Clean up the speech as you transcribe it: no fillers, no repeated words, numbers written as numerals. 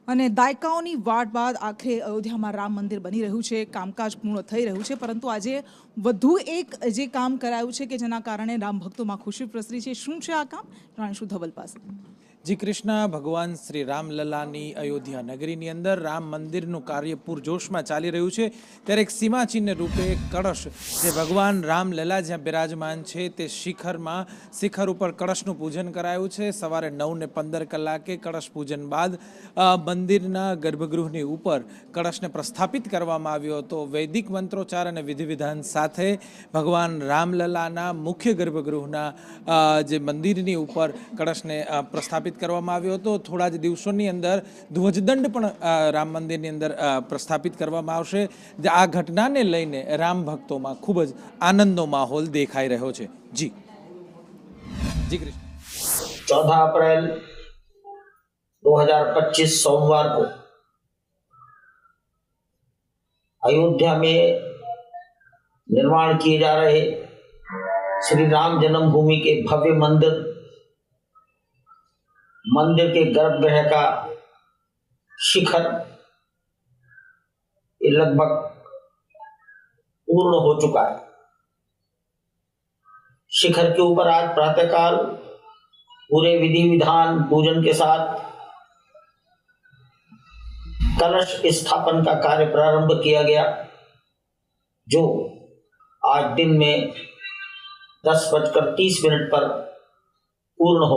અને દાયકાઓની વાટ બાદ આખરે અયોધ્યામાં રામ મંદિર બની રહ્યું છે, કામકાજ પૂર્ણ થઈ રહ્યું છે, પરંતુ આજે વધુ એક જે કામ કરાયું છે કે જેના કારણે રામ ભક્તોમાં ખુશી પ્રસરી છે. શું છે આ કામ? જાણીશું ધવલ પાસે. જી કૃષ્ણ, ભગવાન શ્રી રામલલાની અયોધ્યા નગરીની અંદર રામ મંદિરનું કાર્ય પૂરજોશમાં ચાલી રહ્યું છે. ત્યારે એક સીમાચિહ્ન રૂપે કળશ, જે ભગવાન રામલલા જ્યાં બિરાજમાન છે તે શિખર ઉપર કળશનું પૂજન કરાયું છે. સવારે 9:15 કલાકે કળશ પૂજન બાદ મંદિરના ગર્ભગૃહની ઉપર કળશને પ્રસ્થાપિત કરવામાં આવ્યો હતો. વૈદિક મંત્રોચ્ચાર અને વિધિવિધાન સાથે ભગવાન રામલલાના મુખ્ય ગર્ભગૃહના જે મંદિરની ઉપર કળશને પ્રસ્થાપિત કરવામાં આવ્યો હતો. થોડા જ દિવસોની અંદર ધ્વજદંડ પણ રામ મંદિરની અંદર પ્રસ્થાપિત કરવામાં આવશે. આ ઘટનાને લઈને રામ ભક્તોમાં ખૂબ જ આનંદનો માહોલ દેખાઈ રહ્યો છે. જી કૃષ્ણ, 14 अप्रैल 2025 सोमवार को अयोध्या में निर्माण किए जा रहे श्री राम जन्मभूमि के भव्य मंदिर के गर्भगृह का शिखर ये लगभग पूर्ण हो चुका है। शिखर के ऊपर आज प्रातःकाल पूरे विधि विधान पूजन के साथ कलश स्थापन का कार्य प्रारंभ किया गया, जो आज दिन में 10:30 पर पूर्ण हो गया।